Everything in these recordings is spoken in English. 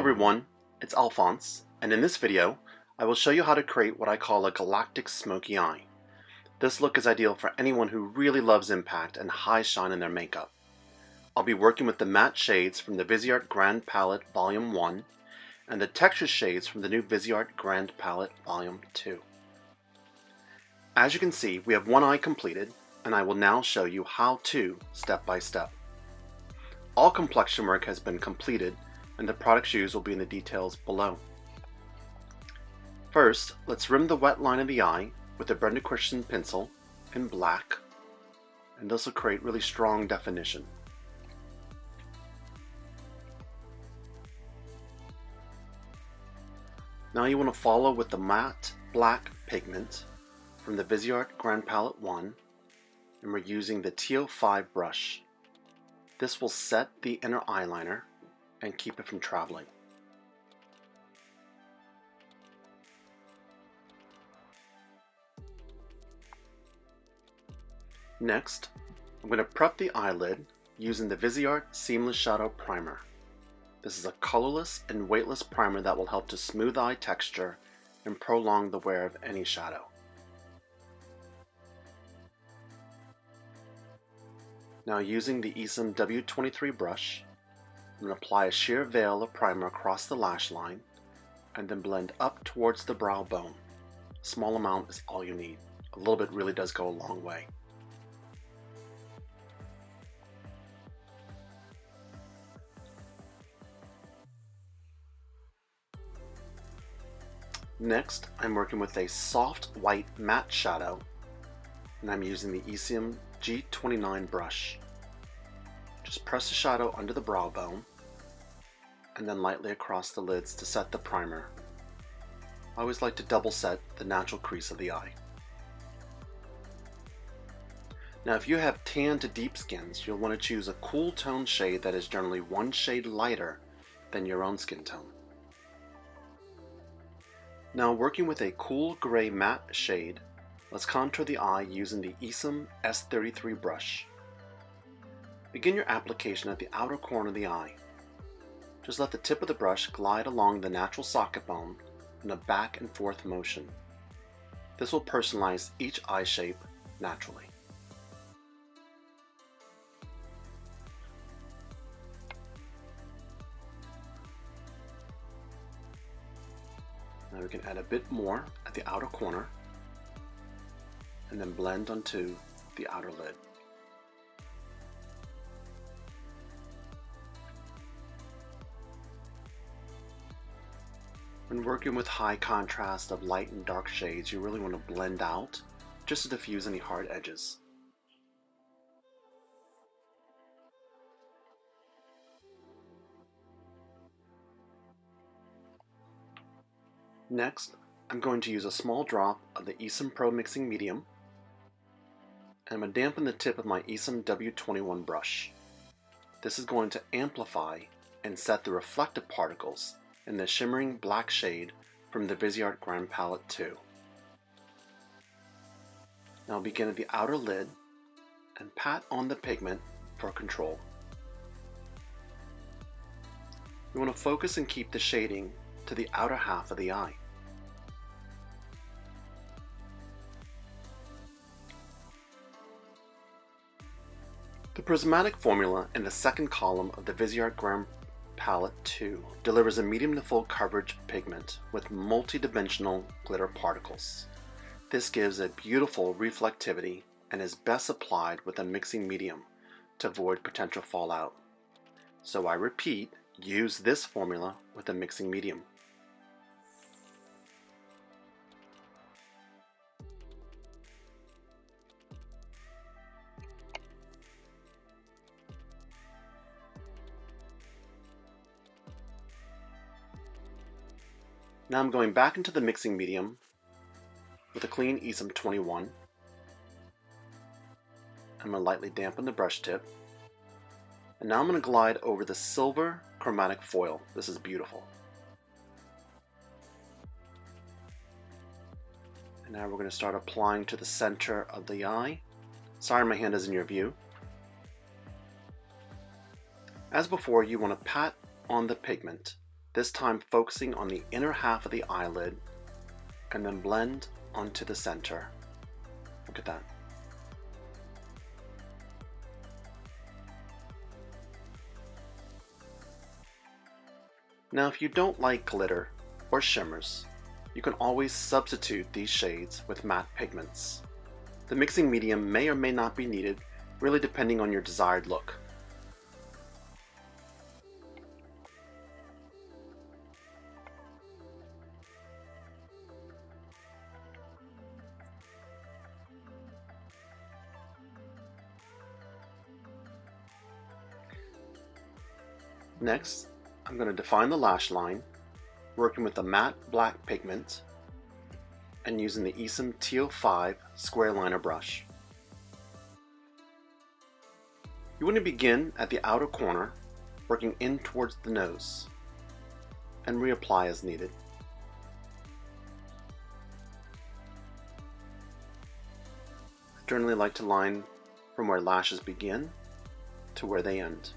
everyone, it's Alphonse, and in this video I will show you how to create what I call a Galactic Smoky eye. This look is ideal for anyone who really loves impact and high shine in their makeup. I'll be working with the matte shades from the Viseart Grande Palette Volume 1 and the texture shades from the new Viseart Grande Palette Volume 2. As you can see, we have one eye completed, and I will now show you how to step by step. All complexion work has been completed, and the products used will be in the details below. First, let's rim the wet line of the eye with a Complexion pencil in black, and this will create really strong definition. Now you want to follow with the matte black pigment from the Viseart Grande Palette 1, and we're using the TO5 brush. This will set the inner eyeliner and keep it from traveling. Next, I'm going to prep the eyelid using the Viseart Seamless Shadow Primer. This is a colorless and weightless primer that will help to smooth eye texture and prolong the wear of any shadow. Now, using the Esom W23 brush, I'm going to apply a sheer veil of primer across the lash line and then blend up towards the brow bone. A small amount is all you need. A little bit really does go a long way. Next, I'm working with a soft white matte shadow, and I'm using the Esom G29 brush. Just press the shadow under the brow bone and then lightly across the lids to set the primer. I always like to double set the natural crease of the eye. Now, if you have tan to deep skins, you'll want to choose a cool tone shade that is generally one shade lighter than your own skin tone. Now, working with a cool gray matte shade, let's contour the eye using the Esom S33 brush. Begin your application at the outer corner of the eye. Just let the tip of the brush glide along the natural socket bone in a back and forth motion. This will personalize each eye shape naturally. Now we can add a bit more at the outer corner and then blend onto the outer lid. When working with high contrast of light and dark shades, you really want to blend out just to diffuse any hard edges. Next, I'm going to use a small drop of the BEAUTY.PRO mixing medium, and I'm going to dampen the tip of my Esom W21 brush. This is going to amplify and set the reflective particles in the shimmering black shade from the Viseart Grande Palette 2. Now begin at the outer lid and pat on the pigment for control. You want to focus and keep the shading to the outer half of the eye. The prismatic formula in the second column of the Viseart Grande Palette 2 delivers a medium to full coverage pigment with multi-dimensional glitter particles. This gives a beautiful reflectivity and is best applied with a mixing medium to avoid potential fallout. So I repeat, use this formula with a mixing medium. Now I'm going back into the mixing medium with a clean Esom 21. I'm going to lightly dampen the brush tip. And now I'm going to glide over the silver chromatic foil. This is beautiful. And now we're going to start applying to the center of the eye. Sorry, my hand is in your view. As before, you want to pat on the pigment this time focusing on the inner half of the eyelid, and then blend onto the center. Look at that. Now if you don't like glitter or shimmers, you can always substitute these shades with matte pigments. The mixing medium may or may not be needed, really depending on your desired look. Next, I'm going to define the lash line, working with a matte black pigment and using the Esom T05 square liner brush. You want to begin at the outer corner, working in towards the nose, and reapply as needed. I generally like to line from where lashes begin to where they end.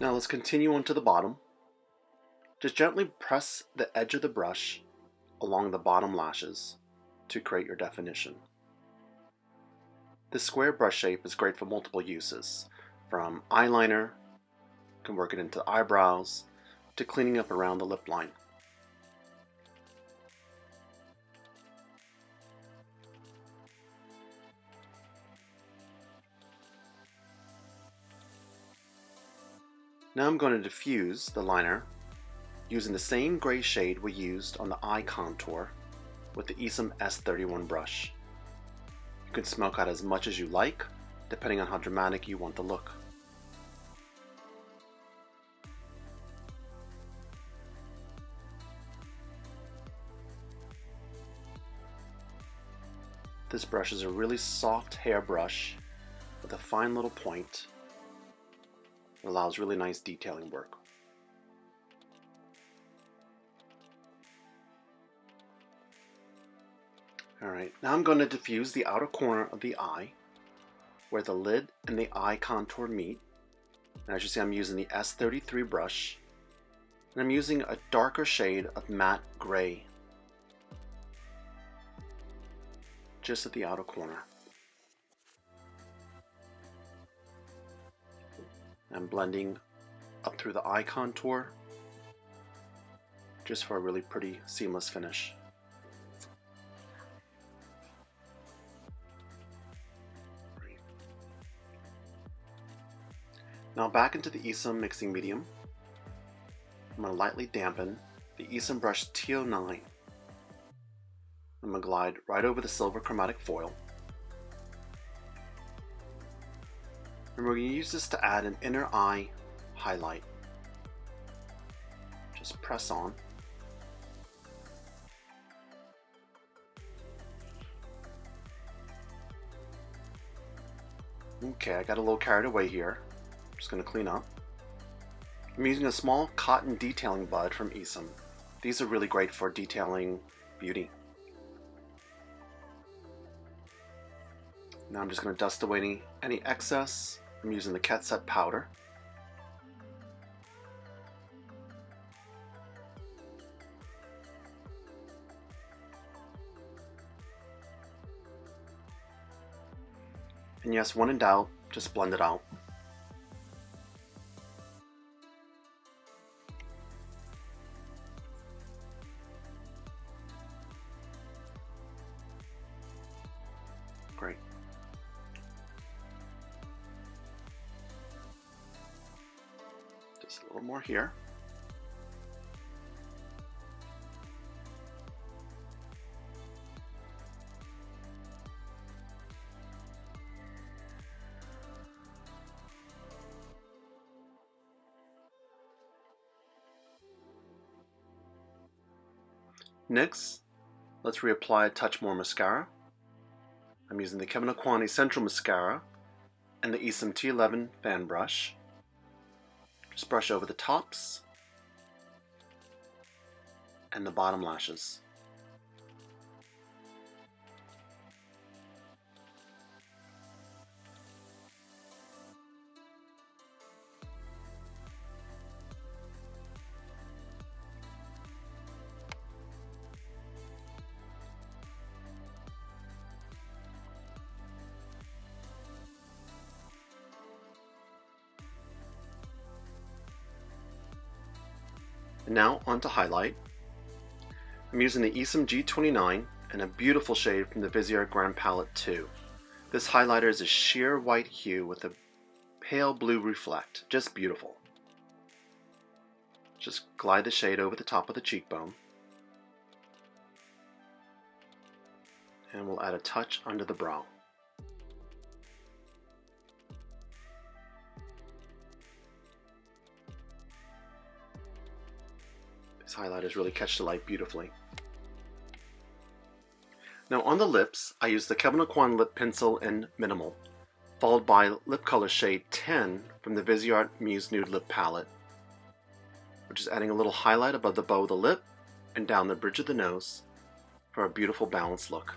Now let's continue on to the bottom. Just gently press the edge of the brush along the bottom lashes to create your definition. This square brush shape is great for multiple uses, from eyeliner, you can work it into eyebrows, to cleaning up around the lip line. Now I'm going to diffuse the liner using the same gray shade we used on the eye contour with the Esom S31 brush. You can smoke out as much as you like, depending on how dramatic you want the look. This brush is a really soft hair brush with a fine little point. It allows really nice detailing work. Alright, now I'm going to diffuse the outer corner of the eye where the lid and the eye contour meet. And as you see, I'm using the S33 brush, and I'm using a darker shade of matte gray just at the outer corner. I'm blending up through the eye contour just for a really pretty seamless finish. Now back into the Esom mixing medium. I'm going to lightly dampen the Esom brush T09. I'm going to glide right over the silver chromatic foil. And we're going to use this to add an inner eye highlight. Just press on. Okay, I got a little carried away here. I'm just going to clean up. I'm using a small cotton detailing bud from Esom. These are really great for detailing beauty. Now I'm just going to dust away any excess. I'm using the Ketchup powder. And yes, when in doubt, just blend it out. Great. Just a little more here. Next, let's reapply a touch more mascara. I'm using the Kevin Aucoin Central Mascara and the Esom T11 fan brush. Just brush over the tops and the bottom lashes. And now on to highlight. I'm using the Esom G29 and a beautiful shade from the Viseart Grande Pro 2. This highlighter is a sheer white hue with a pale blue reflect, just beautiful. Just glide the shade over the top of the cheekbone. And we'll add a touch under the brow. These highlighters really catch the light beautifully. Now on the lips, I use the Kevyn Aucoin lip pencil in Minimal, followed by lip color shade 10 from the Viseart Muse Nude Lip Palette, which is adding a little highlight above the bow of the lip and down the bridge of the nose for a beautiful balanced look.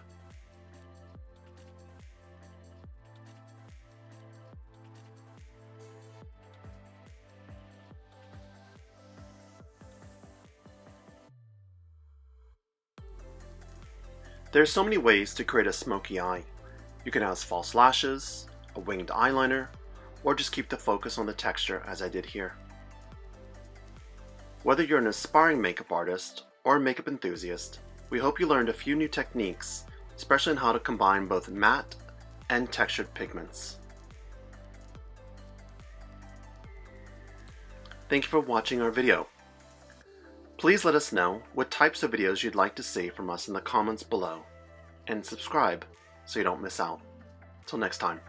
There are so many ways to create a smoky eye. You can add false lashes, a winged eyeliner, or just keep the focus on the texture as I did here. Whether you're an aspiring makeup artist or a makeup enthusiast, we hope you learned a few new techniques, especially on how to combine both matte and textured pigments. Thank you for watching our video. Please let us know what types of videos you'd like to see from us in the comments below, and subscribe so you don't miss out. Till next time.